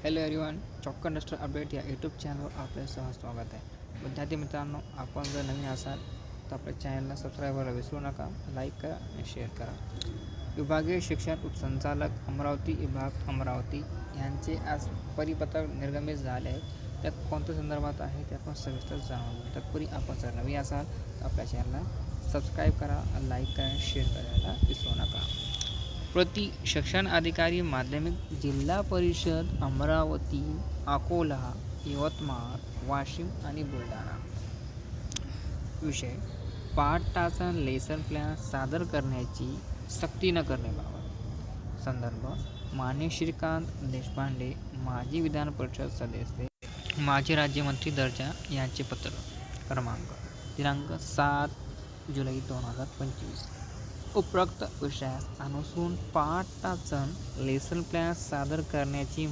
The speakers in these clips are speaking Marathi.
Hello everyone, chalk industry update या यूट्यूब चॅनलवर आपले सहज स्वागत आहे. विद्यार्थी मित्रांनो, आपण जर नवीन असाल तर आपल्या चॅनलला सबस्क्राईब करायला विसरू नका, लाईक करा आणि शेअर करा. विभागीय शिक्षण उपसंचालक अमरावती विभाग अमरावती यांचे आज परिपत्रक निर्गमित झाले आहे. त्यात कोणत्या संदर्भात आहे ते आपण सविस्तर जाणून घेऊ. तत्पूर्वी आपण जर नवीन असाल तर आपल्या चॅनलला सबस्क्राईब करा, लाईक करा आणि शेअर करायला विसरू नका. प्रति शिक्षण अधिकारी माध्यमिक जिल्हा परिषद अमरावती, अकोला, यवतमाळ, वाशिम आणि बुलढाणा. विषय: पाठाचा लेसन प्लॅन सादर करण्याची सक्ती न करण्याबाबत. संदर्भ: माननीय श्रीकांत देशपांडे, माजी विधान परिषद सदस्य, माजी राज्यमंत्री दर्जा यांचे पत्र क्रमांक दिनांक 7 जुलै 2025. उपरोक्त विषयास अनुसरून पाठाचा लेसन प्लॅन सादर करण्याची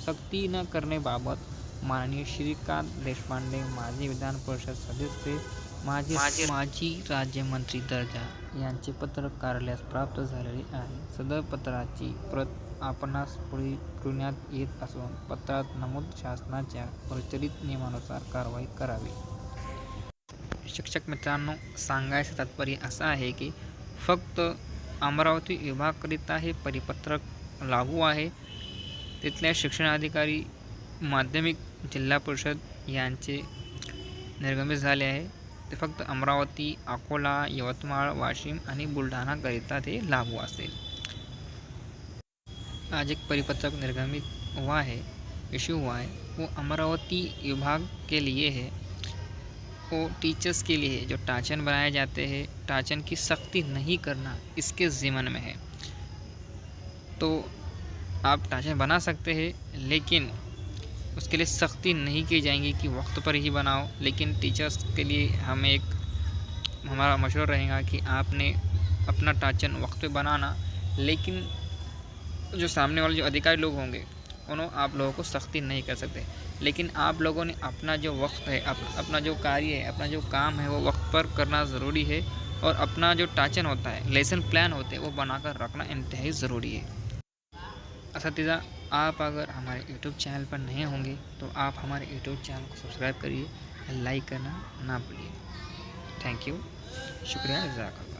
सक्ती न करण्याबाबत माननीय श्रीकांत देशपांडे, माजी विधान परिषद सदस्य, माजी राज्यमंत्री दर्जा यांचे पत्र कार्यालयास प्राप्त झालेले आहे. सदर पत्राची प्रत आपणास पुढे पुरविण्यात येत असून पत्रात नमूद शासनाच्या प्रचलित नियमानुसार कारवाई करावी. शिक्षक मित्रांनो, सांगायचं तात्पर्य असं आहे की फक्त अमरावती विभागाकरिता हे परिपत्रक लागू आहे. तिथल्या शिक्षणाधिकारी माध्यमिक जिल्हा परिषद यांचे निर्गमित झाले आहे. ते फक्त अमरावती, अकोला, यवतमाळ, वाशिम आणि बुलढाणाकरिता ते लागू असेल. आज एक परिपत्रक निर्गमित हुआ है, इश्यू हुआ है, वो अमरावती विभाग के लिए है. वो टीचर्स के लिए जो टाचन बनाए जाते हैं, टाचन की सख्ती नहीं करना इसके ज़िम्मन में है. तो आप टाचन बना सकते हैं, लेकिन उसके लिए सख्ती नहीं की जाएंगी कि वक्त पर ही बनाओ. लेकिन टीचर्स के लिए हमारा मशवरा रहेगा कि आपने अपना टाचन वक्त पे बनाना, लेकिन जो सामने वाले जो अधिकारी लोग होंगे उन्होंने आप लोगों को सख्ती नहीं कर सकते. लेकिन आप लोगों ने अपना जो वक्त है, अपना जो कार्य है, अपना जो काम है वो वक्त पर करना ज़रूरी है. और अपना जो टाचन होता है, लेसन प्लान होते हैं, वो बनाकर रखना इंतहाई ज़रूरी है. असतीज़ा, आप अगर हमारे यूट्यूब चैनल पर नए होंगे तो आप हमारे यूट्यूब चैनल को सब्सक्राइब करिए, लाइक करना ना भूलिए. थैंक यू, शुक्रिया, जज़ाकल्लाह.